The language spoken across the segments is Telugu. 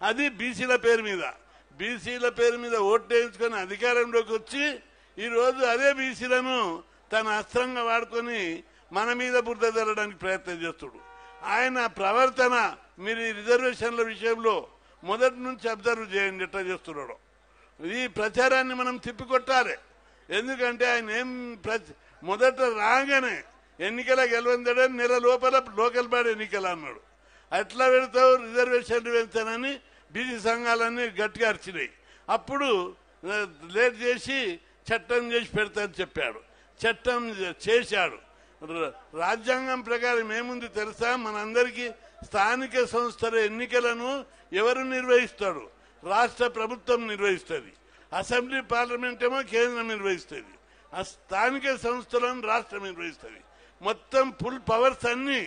అది బీసీల పేరు మీద ఓట్లు వేయించుకొని అధికారంలోకి వచ్చి ఈరోజు అదే బీసీలను తన అస్త్రంగా వాడుకొని మన మీద బురద జల్లడానికి ప్రయత్నం చేస్తుడు. ఆయన ప్రవర్తన మీరు ఈ రిజర్వేషన్ల విషయంలో మొదటి నుంచి అబ్జర్వ్ చేయండి ఎట్లా చేస్తున్నాడు. ఈ ప్రచారాన్ని మనం తిప్పికొట్టాలి. ఎందుకంటే ఆయన మొదట రాగానే ఎన్నికల గెలవందడే నెల లోపల లోకల్ బాడీ ఎన్నికలు అన్నాడు. అట్లా పెడతావు రిజర్వేషన్లు పెంచానని బీసీ సంఘాలన్నీ గట్టిగా అరిచినాయి. అప్పుడు లేట్ చేసి చట్టం చేసి పెడతానని చెప్పాడు. చట్టం చేశాడు. రాజ్యాంగం ప్రకారం ఏముంది తెలుసా? మనందరికీ స్థానిక సంస్థల ఎన్నికలను ఎవరు నిర్వహిస్తాడు? రాష్ట్ర ప్రభుత్వం నిర్వహిస్తుంది. అసెంబ్లీ పార్లమెంట్ ఏమో కేంద్రం నిర్వహిస్తుంది. ఆ స్థానిక సంస్థలను రాష్ట్రం నిర్వహిస్తుంది. మొత్తం ఫుల్ పవర్స్ అన్ని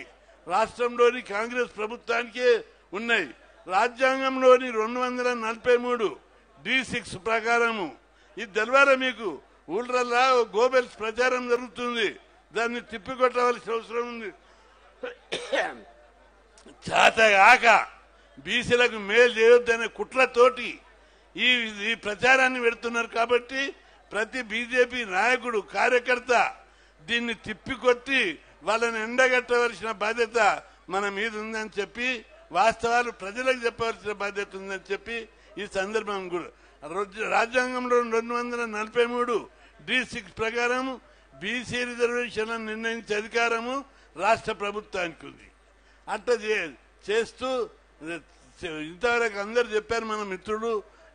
రాష్ట్రంలోని కాంగ్రెస్ ప్రభుత్వానికే ఉన్నాయి. రాజ్యాంగంలోని 243 D6 ప్రకారము ఇది తెలవాలా మీకు? ఊళ్ళల్లా గోబెల్స్ ప్రచారం జరుగుతుంది. దాన్ని తిప్పికొట్టవలసిన అవసరం ఉంది. చేతగాక బీసీలకు మేలు చేయొద్దనే కుట్రతోటి ఈ ప్రచారాన్ని పెడుతున్నారు. కాబట్టి ప్రతి బీజేపీ నాయకుడు కార్యకర్త దీన్ని తిప్పికొట్టి వాళ్ళని ఎండగట్టవలసిన బాధ్యత మన మీద ఉందని చెప్పి, వాస్తవాలు ప్రజలకు చెప్పవలసిన బాధ్యత ఉందని చెప్పి ఈ సందర్భం కూడా రాజ్యాంగంలో 243 D6 ప్రకారం బీసీ రిజర్వేషన్లను నిర్ణయించే అధికారము రాష్ట్ర ప్రభుత్వానికి ఉంది. అట్లా చేస్తూ ఇంతవరకు అందరు చెప్పారు మన మిత్రులు,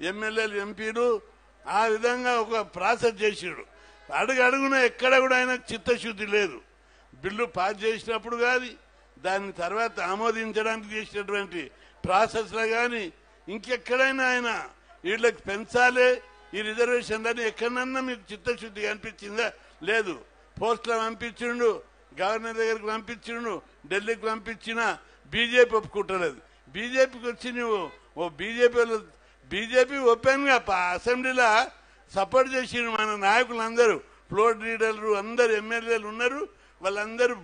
ఎమ్మెల్యేలు, ఎంపీలు. ఆ విధంగా ఒక ప్రాసెస్ చేసాడు. అడుగున ఎక్కడ కూడా ఆయన చిత్తశుద్ధి లేదు. బిల్లు పాస్ చేసినప్పుడు కానీ దాని తర్వాత ఆమోదించడానికి చేసినటువంటి ప్రాసెస్లో కానీ ఇంకెక్కడైనా ఆయన వీళ్ళకి పెంచాలి ఈ రిజర్వేషన్లని ఎక్కడన్నా మీకు చిత్తశుద్ధి అనిపించిందా? లేదు. పోస్టులు పంపించిండు, గవర్నర్ దగ్గరికి పంపించిండు, ఢిల్లీకి పంపించినా బీజేపీ ఒప్పుకుంటలేదు. బీజేపీకి వచ్చి నువ్వు బీజేపీ ఓపెన్ గా అసెంబ్లీలో సపోర్ట్ చేసిండు. మన నాయకులందరూ ఫ్లోర్ లీడర్లు అందరు ఎమ్మెల్యేలు ఉన్నారు. వాళ్ళందరూ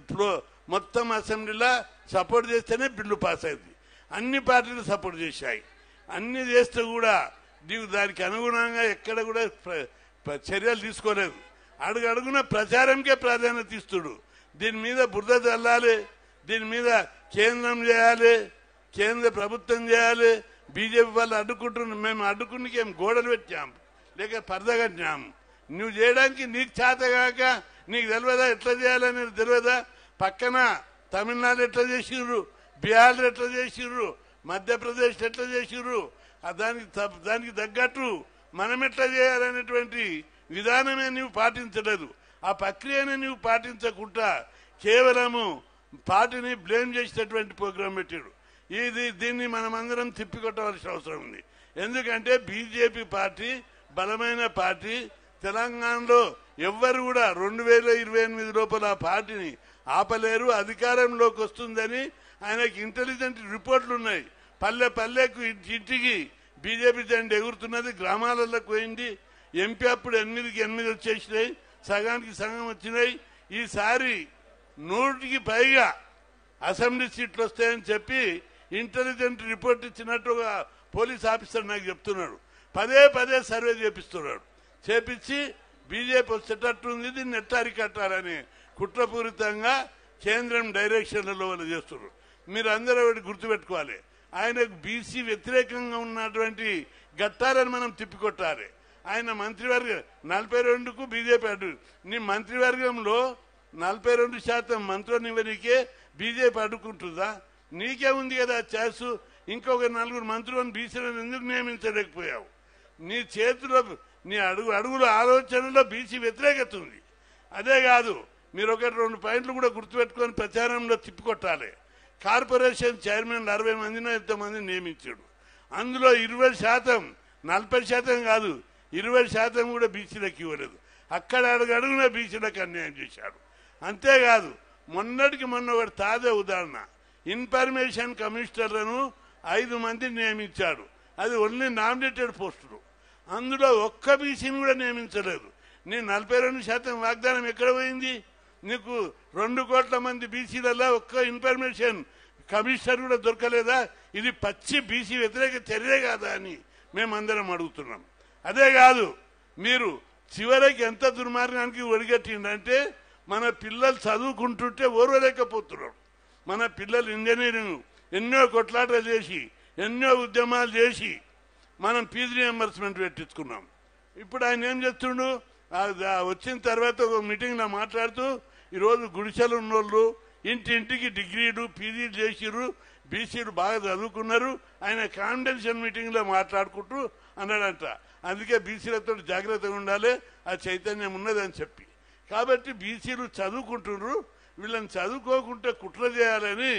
మొత్తం అసెంబ్లీలో సపోర్ట్ చేస్తేనే బిల్లు పాస్ అయింది. అన్ని పార్టీలు సపోర్ట్ చేశాయి. అన్ని చేస్తే కూడా నీవు దానికి అనుగుణంగా ఎక్కడ కూడా చర్యలు తీసుకోలేదు. అడుగున ప్రచారంకే ప్రాధాన్యత ఇస్తుడు. దీని మీద బురద చల్లాలి, దీని మీద కేంద్రం చేయాలి, కేంద్ర ప్రభుత్వం చేయాలి. బీజేపీ వాళ్ళు అడ్డుకుంటున్నాం. మేము అడ్డుకునికి ఏం గోడలు పెట్టాం లేక పరద కట్టినాం. నువ్వు చేయడానికి నీకు చేతగాక నీకు తెలియదా ఎట్లా చేయాలనేది తెలియదా? పక్కన తమిళనాడు ఎట్లా చేసిర్రు, బీహార్ ఎట్లా చేసిర్రు, మధ్యప్రదేశ్ ఎట్లా చేసిర్రు, దానికి తగ్గట్టు మనం ఎట్లా చేయాలనేటువంటి విధానమే నీవు పాటించలేదు. ఆ ప్రక్రియనే నీవు పాటించకుండా కేవలము పార్టీని బ్లేమ్ చేసేటటువంటి ప్రోగ్రాం పెట్టాడు. దీన్ని మనమందరం తిప్పికొట్టవలసిన అవసరం ఉంది. ఎందుకంటే బీజేపీ పార్టీ బలమైన పార్టీ. తెలంగాణలో ఎవ్వరు కూడా 2028 లోపల ఆ పార్టీని ఆపలేరు. అధికారంలోకి వస్తుందని ఆయనకి ఇంటెలిజెంట్ రిపోర్ట్లు ఉన్నాయి. పల్లెకు ఇంటికి బీజేపీ జెండా ఎగురుతున్నది. గ్రామాలకు పోయింది. ఎంపీ అప్పుడు 8కి 8 వచ్చేసినాయి, సగానికి సగం వచ్చినాయి. ఈసారి 100కి పైగా అసెంబ్లీ సీట్లు వస్తాయని చెప్పి ఇంటెలిజెంట్ రిపోర్ట్ ఇచ్చినట్టు పోలీస్ ఆఫీసర్ నాకు చెప్తున్నాడు. పదే సర్వే చేపిస్తున్నాడు. చేపించి బీజేపీ వచ్చేటట్టు ఉంది, దీన్ని ఎట్లా అరికట్టాలని కుట్రపూరితంగా కేంద్రం డైరెక్షన్లలో వాళ్ళు చేస్తున్నారు. మీరు అందరూ ఒకటి గుర్తుపెట్టుకోవాలి. ఆయనకు బీసీ వ్యతిరేకంగా ఉన్నటువంటి ఘట్టాలను మనం తిప్పికొట్టాలి. ఆయన మంత్రివర్గం 42కు బీజేపీ అడ్డు. నీ మంత్రివర్గంలో 42% మంత్రులను ఇవ్వనీకే బీజేపీ అడ్డుకుంటుందా? నీకే ఉంది కదా ఛాన్స్. ఇంకొక 4 మంత్రులను బీసీలను ఎందుకు నియమించలేకపోయావు? నీ చేతిలో నీ అడుగుల ఆలోచనలో బీసీ వ్యతిరేకత ఉంది. అదే కాదు, మీరు 1-2 పాయింట్లు కూడా గుర్తుపెట్టుకొని ప్రచారంలో తిప్పికొట్టాలి. కార్పొరేషన్ చైర్మన్ 60 మందినో ఎంతమంది నియమించాడు. అందులో 20%, 40% కాదు 20% కూడా బీసీలకు ఇవ్వలేదు. అక్కడ అడుగున బీసీలకు అన్యాయం చేశాడు. అంతేకాదు, మొన్నటికి మొన్న ఒకటి తాజా ఉదాహరణ, ఇన్ఫర్మేషన్ కమిషనర్లను 5 మందిని నియమించాడు. అది ఓన్లీ నామినేటెడ్ పోస్టులు. అందులో ఒక్క బీసీని కూడా నియమించలేదు. నీ 42% వాగ్దానం ఎక్కడ పోయింది? నీకు 2 కోట్ల మంది బీసీలలో ఒక్క ఇన్ఫర్మేషన్ కమిషనర్ కూడా దొరకలేదా? ఇది పచ్చి బీసీ వ్యతిరేక చర్యే కాదా అని మేమందరం అడుగుతున్నాం. అదే కాదు, మీరు చివరికి ఎంత దుర్మార్గానికి ఒడిగట్టిందంటే మన పిల్లలు చదువుకుంటుంటే ఓర్వలేకపోతున్నారు. మన పిల్లలు ఇంజనీరింగ్ ఎన్నో కొట్లాటలు చేసి ఎన్నో ఉద్యమాలు చేసి మనం ఫీజు రియంబర్స్మెంట్ పెట్టించుకున్నాం. ఇప్పుడు ఆయన ఏం చేస్తుండు, వచ్చిన తర్వాత ఒక మీటింగ్లో మాట్లాడుతూ ఈరోజు గుడిసెలు ఉన్నోళ్ళు ఇంటింటికి డిగ్రీలు పీజీలు చేసిర్రు, బీసీలు బాగా చదువుకున్నారు. ఆయన కాన్ఫిడెన్షియల్ మీటింగ్లో మాట్లాడుకుంటూ అన్నాడంట. అందుకే బీసీలతో జాగ్రత్తగా ఉండాలి, ఆ చైతన్యం ఉన్నదని చెప్పి. కాబట్టి బీసీలు చదువుకుంటున్నారు, వీళ్ళని చదువుకోకుంటే కుట్ర చేయాలని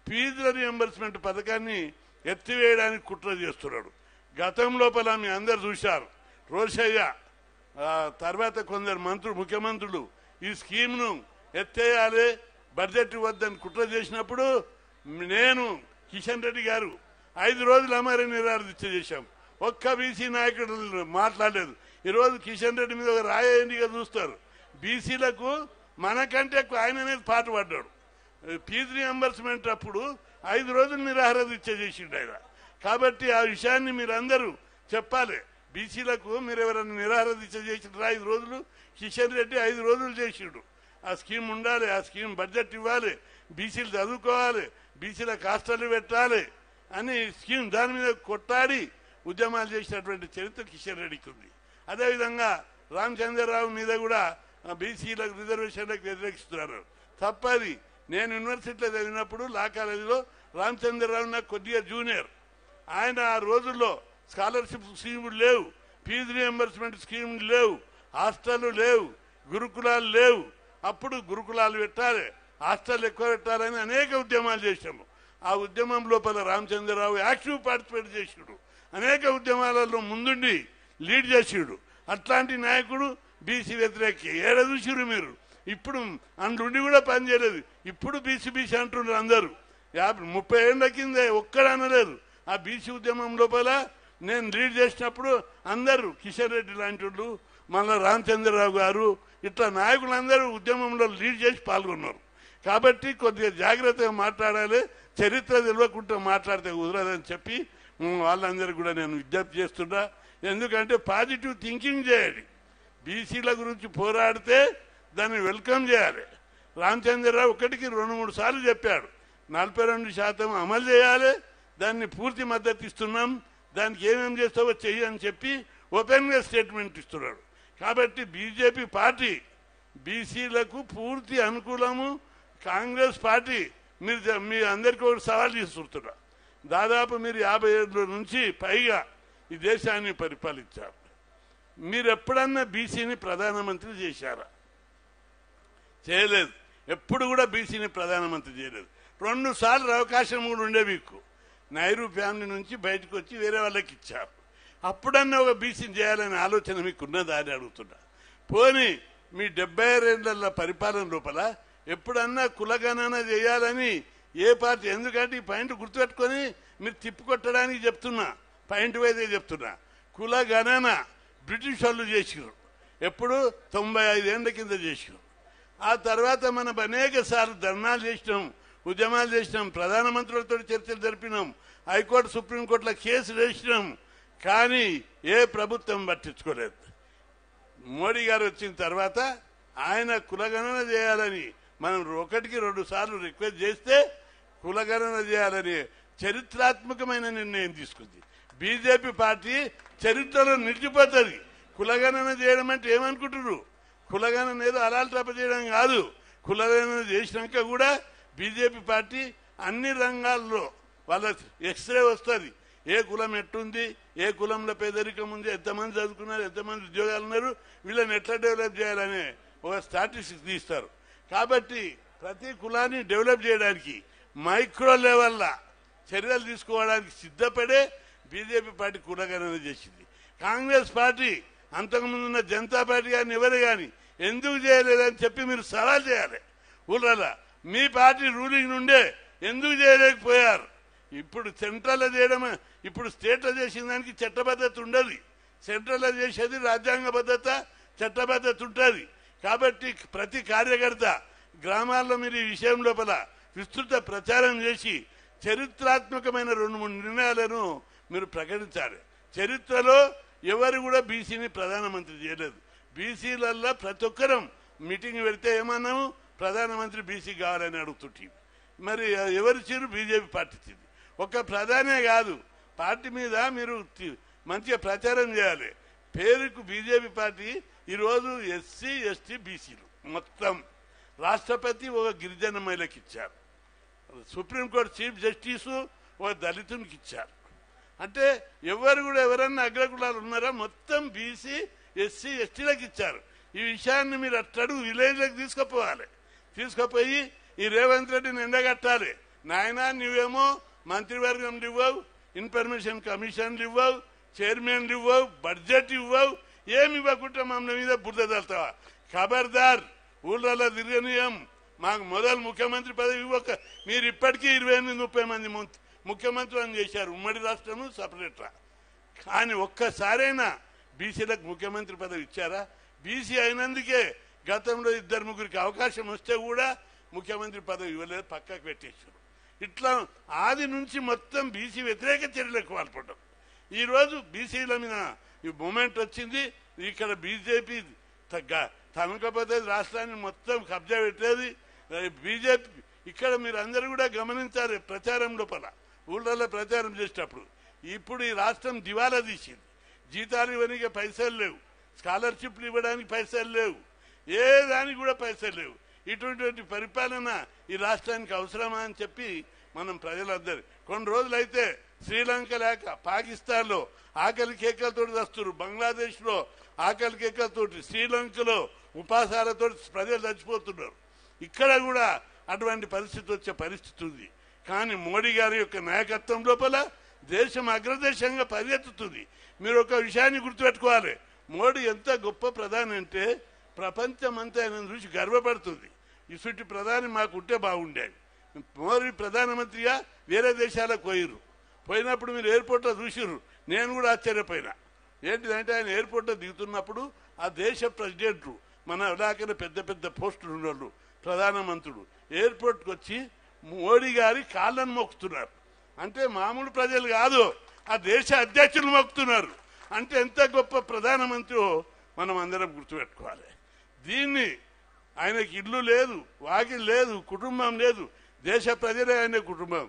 ఫీజుల రియంబర్స్మెంట్ పథకాన్ని ఎత్తివేయడానికి కుట్ర చేస్తున్నాడు. గతం లోపల మీ అందరు చూశారు, రోషయ్య తర్వాత కొందరు ముఖ్యమంత్రులు ఈ స్కీమ్ను ఎత్తేయాలి, బడ్జెట్ వద్దని కుట్ర చేసినప్పుడు నేను కిషన్ రెడ్డి గారు 5 రోజులు అమర నిరాదీక్ష చేశాం. ఒక్క బీసీ నాయకుడు మాట్లాడలేదు. ఈరోజు కిషన్ రెడ్డి మీద ఒక రాయండిగా చూస్తారు. బీసీలకు మనకంటే ఆయన అనేది పాటు పడ్డాడు. ఫీజు రియంబర్స్మెంట్ అప్పుడు 5 రోజులు నిరాహారదీక్ష చేసిండు ఆయన. కాబట్టి ఆ విషయాన్ని మీరందరూ చెప్పాలి. బీసీలకు మీరు ఎవరైనా నిరాహారదీక్ష చేసిండ్రా 5 రోజులు? కిషన్ రెడ్డి 5 రోజులు చేసిండు. ఆ స్కీమ్ ఉండాలి, ఆ స్కీమ్ బడ్జెట్ ఇవ్వాలి, బీసీలు చదువుకోవాలి, బీసీలకు హాస్టల్ పెట్టాలి అని స్కీమ్ దాని మీద కొట్టాడి ఉద్యమాలు చేసినటువంటి చరిత్ర కిషన్ రెడ్డికి ఉంది. అదేవిధంగా రామచంద్రరావు మీద కూడా బీసీలకు రిజర్వేషన్లకు వ్యతిరేకిస్తున్నారు. తప్పది. నేను యూనివర్సిటీలో చదివినప్పుడు లా కాలేజీలో రామచంద్రరావు నాకు కొద్దిగా జూనియర్. ఆయన ఆ రోజుల్లో స్కాలర్షిప్ స్కీములు లేవు, ఫీజు రియంబర్స్మెంట్ స్కీములు లేవు, హాస్టళ్లు లేవు, గురుకులాలు లేవు. అప్పుడు గురుకులాలు పెట్టాలి, హాస్టల్ ఎక్కువ పెట్టాలని అనేక ఉద్యమాలు చేశాము. ఆ ఉద్యమం లోపల రామచంద్రరావు యాక్టివ్ పార్టిసిపేట్ చేసాడు, అనేక ఉద్యమాలలో ముందుండి లీడ్ చేసాడు. అట్లాంటి నాయకుడు బీసీ వ్యతిరేక ఏడ చూసిరు మీరు? ఇప్పుడు అందుండి కూడా పనిచేయలేదు. ఇప్పుడు బీసీ అంటున్నారు అందరూ. 30 ఏళ్ల కింద ఒక్కడ అనలేదు. ఆ బీసీ ఉద్యమం లోపల నేను లీడ్ చేసినప్పుడు అందరూ కిషన్ రెడ్డి లాంటి వాళ్ళు, మళ్ళా రామచంద్రరావు గారు, ఇట్లా నాయకులందరూ ఉద్యమంలో లీడ్ చేసి పాల్గొన్నారు. కాబట్టి కొద్దిగా జాగ్రత్తగా మాట్లాడాలి, చరిత్ర తెలియకుండా మాట్లాడితే కుదరదని చెప్పి వాళ్ళందరూ కూడా నేను విజ్ఞప్తి చేస్తున్నా. ఎందుకంటే పాజిటివ్ థింకింగ్ చేయాలి. బీసీల గురించి పోరాడితే దాన్ని వెల్కమ్ చేయాలి. రామచంద్రరావు 1కి 2-3 సార్లు చెప్పాడు, 42% అమలు చేయాలి, దాన్ని పూర్తి మద్దతు ఇస్తున్నాం, దానికి ఏమేమి చేస్తావో చెయ్యి అని చెప్పి ఓపెన్గా స్టేట్మెంట్ ఇస్తున్నాడు. కాబట్టి బీజేపీ పార్టీ బీసీలకు పూర్తి అనుకూలము. కాంగ్రెస్ పార్టీ మీ అందరికీ ఒకటి సవాల్ చేస్తున్నా. దాదాపు మీరు 50 ఏళ్ళ నుంచి పైగా ఈ దేశాన్ని పరిపాలించారు. మీరు ఎప్పుడన్నా బీసీని ప్రధానమంత్రి చేశారా? చేయలేదు. ఎప్పుడు కూడా బీసీని ప్రధానమంత్రి చేయలేదు. 2 సార్లు అవకాశం కూడా ఉండే మీకు. నెహ్రూ ఫ్యామిలీ నుంచి బయటకు వచ్చి వేరే వాళ్ళకి ఇచ్చారు. అప్పుడన్నా ఒక బీసీని చేయాలనే ఆలోచన మీకు ఉన్నదా అని అడుగుతున్నా. పోనీ మీ 76 ఏళ్ల పరిపాలన లోపల ఎప్పుడన్నా కులగణన చేయాలని ఏ పార్టీ? ఎందుకంటే ఈ పాయింట్ గుర్తుపెట్టుకొని మీరు తిప్పికొట్టడానికి చెప్తున్నా, పాయింట్ వైదే చెప్తున్నా. కులగణన బ్రిటిష్ వాళ్ళు చేసిరు. ఎప్పుడు? 95 ఏళ్ల కింద చేసిరు. ఆ తర్వాత మనం అనేక సార్లు ధర్నాలు చేసినాం, ఉద్యమాలు చేసినాం, ప్రధానమంత్రులతో చర్చలు జరిపినాం, హైకోర్టు సుప్రీంకోర్టులో కేసులు వేసినాం. కానీ ఏ ప్రభుత్వం పట్టించుకోలేదు. మోడీ గారు వచ్చిన తర్వాత ఆయన కులగణన చేయాలని మనం 1కి 2 సార్లు రిక్వెస్ట్ చేస్తే కులగణన చేయాలని చరిత్రాత్మకమైన నిర్ణయం తీసుకుంది. బీజేపీ పార్టీ చరిత్రలో నిలిచిపోతుంది. కులగణన చేయడం అంటే ఏమనుకుంటున్నారు? కులగణన ఏదో అలాల్టప చేయడం కాదు. కులగణన చేసినాక కూడా బీజేపీ పార్టీ అన్ని రంగాల్లో వాళ్ళ ఎక్స్రే వస్తుంది. ఏ కులం ఎట్టుంది, ఏ కులంలో పేదరికం ఉంది, ఎంతమంది చదువుకున్నారు, ఎంతమంది ఉద్యోగాలు ఉన్నారు, వీళ్ళని ఎట్లా డెవలప్ చేయాలనే ఒక స్టాటిస్టిక్స్ తీస్తారు. కాబట్టి ప్రతి కులాన్ని డెవలప్ చేయడానికి మైక్రో లెవెల్లో చర్యలు తీసుకోవడానికి సిద్ధపడే బీజేపీ పార్టీ కులగణన చేసింది. కాంగ్రెస్ పార్టీ అంతకుముందు ఉన్న జనతా పార్టీ కానీ ఎవరు కానీ ఎందుకు చేయలేదని చెప్పి మీరు సవాల్ చేయాలి. ఊళ్ళ మీ పార్టీ రూలింగ్ నుండే ఎందుకు చేయలేకపోయారు? ఇప్పుడు సెంట్రల్లో చేయడం, ఇప్పుడు స్టేట్లో చేసిన దానికి చట్టబద్ధత ఉండదు. సెంట్రల్లో చేసేది రాజ్యాంగబద్ధత, చట్టబద్ధత ఉంటుంది. కాబట్టి ప్రతి కార్యకర్త గ్రామాల్లో మీరు ఈ విషయం లోపల విస్తృత ప్రచారం చేసి చరిత్రాత్మకమైన 2-3 నిర్ణయాలను మీరు ప్రకటించాలి. చరిత్రలో ఎవరు కూడా బీసీని ప్రధానమంత్రి చేయలేదు. బీసీలల్లో ప్రతి ఒక్కరం మీటింగ్ పెడితే ఏమన్నాము, ప్రధానమంత్రి బీసీ కావాలని అడుగుతుంటే మరి ఎవరు చీరు బీజేపీ పార్టీ ఇచ్చింది. ఒక ప్రధానే కాదు, పార్టీ మీద మీరు మంచిగా ప్రచారం చేయాలి. పేరుకు బీజేపీ పార్టీ ఈరోజు ఎస్సీ ఎస్టీ బీసీలు మొత్తం రాష్ట్రపతి ఒక గిరిజన మహిళకి ఇచ్చారు, సుప్రీంకోర్టు చీఫ్ జస్టిస్ ఒక దళితునికి ఇచ్చారు. అంటే ఎవరు కూడా ఎవరన్నా అగ్రకులాలు ఉన్నారా, మొత్తం బీసీ ఎస్సీ ఎస్టీలకు ఇచ్చారు. ఈ విషయాన్ని మీరు అట్టడు విలేజ్లకు తీసుకుపోయి ఈ రేవంత్ రెడ్డిని ఎండగట్టాలి. నాయనా నువ్వేమో మంత్రివర్గంలు ఇవ్వవు, ఇన్ఫర్మేషన్ కమిషన్లు ఇవ్వవు, చైర్మన్లు ఇవ్వవు, బడ్జెట్ ఇవ్వవు, ఏమి ఇవ్వకుండా మమ్మల్ని మీద బురద తల్తావా? ఖబర్దార్, ఊళ్ళలో తిరగనీయం. మాకు మొదలు ముఖ్యమంత్రి పదవి ఇవ్వక మీరు ఇప్పటికీ 28-30 మంది ముఖ్యమంత్రులను చేశారు. ఉమ్మడి రాష్ట్రము సపరేట్రా. కానీ ఒక్కసారైనా బీసీలకు ముఖ్యమంత్రి పదవి ఇచ్చారా? బీసీ అయినందుకే గతంలో 2-3 అవకాశం వస్తే కూడా ముఖ్యమంత్రి పదవి ఇవ్వలేదు, పక్కకు పెట్టేశారు. ఇట్లా ఆది నుంచి మొత్తం బీసీ వ్యతిరేక చర్యలకు పాల్పడ్డాం. ఈరోజు బీసీల మీద ఈ మూమెంట్ వచ్చింది. ఇక్కడ బీజేపీ తనకపోతే రాష్ట్రాన్ని మొత్తం కబ్జా పెట్టేది బీజేపీ. ఇక్కడ మీరు అందరూ కూడా గమనించాలి, ప్రచారం లోపల ఊళ్ళల్లో ప్రచారం చేసేటప్పుడు ఇప్పుడు ఈ రాష్ట్రం దివాలా తీసింది. జీతాలు ఇవ్వడానికి పైసలు లేవు, స్కాలర్షిప్లు ఇవ్వడానికి పైసలు లేవు, ఏ దానికి కూడా పైసలు లేవు. ఇటువంటి పరిపాలన ఈ రాష్ట్రానికి అవసరమా అని చెప్పి మనం ప్రజలందరూ కొన్ని రోజులైతే శ్రీలంక లేక పాకిస్తాన్లో ఆకలి కేకలతో వస్తున్నారు, బంగ్లాదేశ్లో ఆకలి కేకలతో, శ్రీలంకలో ఉపాసాలతో ప్రజలు చచ్చిపోతున్నారు. ఇక్కడ కూడా అటువంటి పరిస్థితి వచ్చే పరిస్థితి ఉంది. కానీ మోడీ గారి యొక్క నాయకత్వం లోపల దేశం అగ్రదేశంగా పరిగెత్తుతుంది. మీరు ఒక విషయాన్ని గుర్తుపెట్టుకోవాలి, మోడీ ఎంత గొప్ప ప్రధాని అంటే ప్రపంచం అంతా ఆయన చూసి గర్వపడుతుంది. ఇసుటి ప్రధాని మాకుంటే బాగుండేది. మోడీ ప్రధానమంత్రిగా వేరే దేశాలకు పోయినప్పుడు మీరు ఎయిర్పోర్ట్లో చూసిర్రు, నేను కూడా ఆశ్చర్యపోయినా. ఏంటిదంటే ఆయన ఎయిర్పోర్ట్లో దిగుతున్నప్పుడు ఆ దేశ ప్రెసిడెంట్ మన ఇలాకనే పెద్ద పెద్ద పోస్టులు ఉన్నోళ్ళు ప్రధానమంత్రులు ఎయిర్పోర్ట్కి వచ్చి మోడీ గారి కాళ్ళను మొక్కుతున్నారు. అంటే మామూలు ప్రజలు కాదు, ఆ దేశ అధ్యక్షులు మొక్కుతున్నారు. అంటే ఎంత గొప్ప ప్రధానమంత్రి మనం అందరం గుర్తుపెట్టుకోవాలి. దీన్ని ఆయనకి ఇల్లు లేదు, వాకిలు లేదు, కుటుంబం లేదు, దేశ ప్రజలే ఆయన కుటుంబం,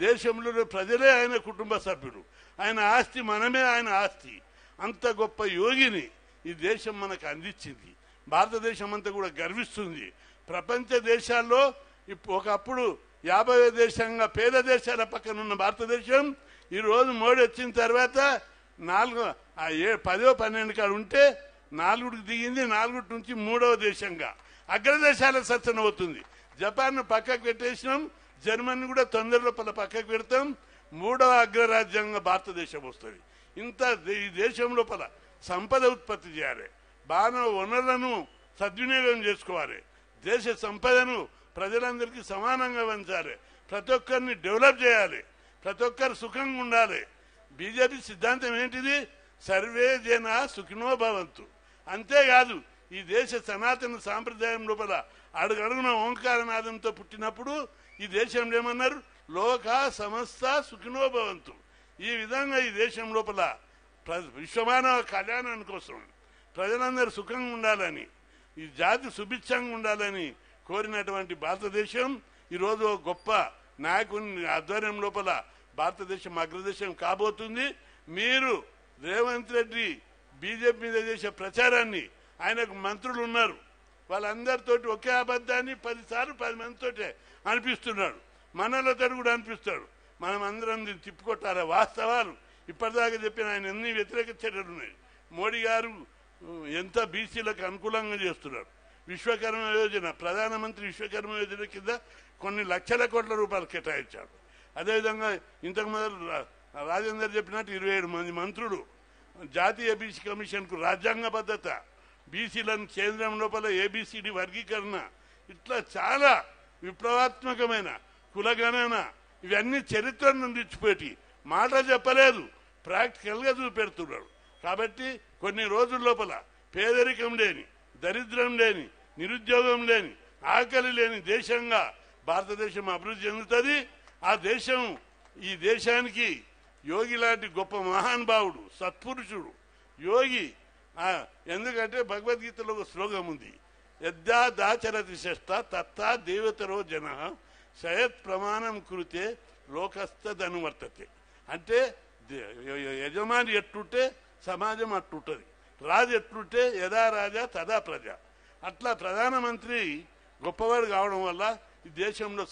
దేశంలో ప్రజలే ఆయన కుటుంబ సభ్యులు, ఆయన ఆస్తి మనమే ఆయన ఆస్తి. అంత గొప్ప యోగిని ఈ దేశం మనకు అందించింది. భారతదేశం అంతా కూడా గర్విస్తుంది. ప్రపంచ దేశాల్లో ఒకప్పుడు 50వ దేశంగా పేద దేశాల పక్కన ఉన్న భారతదేశం ఈరోజు మోడీ వచ్చిన తర్వాత 10-12 కాడ ఉంటే 4కి దిగింది, 4 నుంచి 3వ దేశంగా అగ్రదేశాల సత్సన అవుతుంది. జపాన్ పక్కకు పెట్టేసినాం, జర్మనీ కూడా తొందరలో పక్కకు పెడతాం, 3వ అగ్రరాజ్యంగా భారతదేశం వస్తుంది. ఇంత ఈ దేశం లోపల సంపద ఉత్పత్తి చేయాలి, మానవ వనరులను సద్వినియోగం చేసుకోవాలి, దేశ సంపదను ప్రజలందరికీ సమానంగా పంచాలి, ప్రతి ఒక్కరిని డెవలప్ చేయాలి, ప్రతి ఒక్కరు సుఖంగా ఉండాలి. బీజేపీ సిద్ధాంతం ఏంటిది? సర్వే జన సుఖినో భవంతు. అంతేకాదు ఈ దేశ సనాతన సాంప్రదాయం లోపల అడుగడుగున ఓంకారనాదంతో పుట్టినప్పుడు ఈ దేశంలో ఏమన్నారు? లోక సమస్త సుఖినో భవంతు. ఈ విధంగా ఈ దేశం లోపల విశ్వమానవ కళ్యాణం కోసం ప్రజలందరూ సుఖంగా ఉండాలని, ఈ జాతి సుభిక్షంగా ఉండాలని కోరినటువంటి భారతదేశం ఈరోజు గొప్ప నాయకుని ఆధ్వర్యం లోపల భారతదేశం అగ్రదేశం కాబోతుంది. మీరు రేవంత్ రెడ్డి బీజేపీ మీద చేసే ప్రచారాన్ని, ఆయనకు మంత్రులు ఉన్నారు, వాళ్ళందరితోటి ఒకే అబద్ధాన్ని 10 సార్లు 10 మందితోటే అనిపిస్తున్నాడు, మనలతో కూడా అనిపిస్తాడు. మనం అందరం తిప్పుకొట్టాలి. వాస్తవాలు ఇప్పటిదాకా చెప్పిన ఆయన ఎన్ని వ్యతిరేక చర్యలు ఉన్నాయి. మోడీ గారు ఎంత బీసీలకు అనుకూలంగా చేస్తున్నారు. విశ్వకర్మ యోజన, ప్రధానమంత్రి విశ్వకర్మ యోజన కింద కొన్ని లక్షల కోట్ల రూపాయలు కేటాయించాడు. అదేవిధంగా ఇంతకు మొదలు రాజేందర్ చెప్పినట్టు 27 మంది మంత్రులు, జాతీయ బీసీ కమిషన్కు రాజ్యాంగబద్ధత, బీసీలను కేంద్రం లోపల ఏబిసిడి వర్గీకరణ, ఇట్లా చాలా విప్లవాత్మకమైన కులగణన, ఇవన్నీ చరిత్రను నిలిచిపెట్టి మాట చెప్పలేదు, ప్రాక్టికల్గా చూపెడుతున్నాడు. కాబట్టి కొన్ని రోజుల లోపల పేదరికం లేని, దరిద్రం లేని, నిరుద్యోగం లేని, ఆకలి లేని దేశంగా భారతదేశం అభివృద్ధి చెందుతుంది. ఆ దేశం ఈ దేశానికి యోగి లాంటి గొప్ప మహానుభావుడు సత్పురుషుడు యోగి. ఎందుకంటే భగవద్గీతలో ఒక శ్లోకం ఉంది, యద్దా దాచరతి శిష్ట తత్తా దేవతరో జన సయత్ ప్రమాణం కృతే లోకస్తదనువర్తతే. అంటే యజమాని ఎట్టుంటే సమాజం అట్టుంటది, రాజు ఎట్లుంటే యదా రాజా తదా ప్రజ. అట్లా ప్రధానమంత్రి గొప్పవాడు కావడం వల్ల ఈ దేశంలో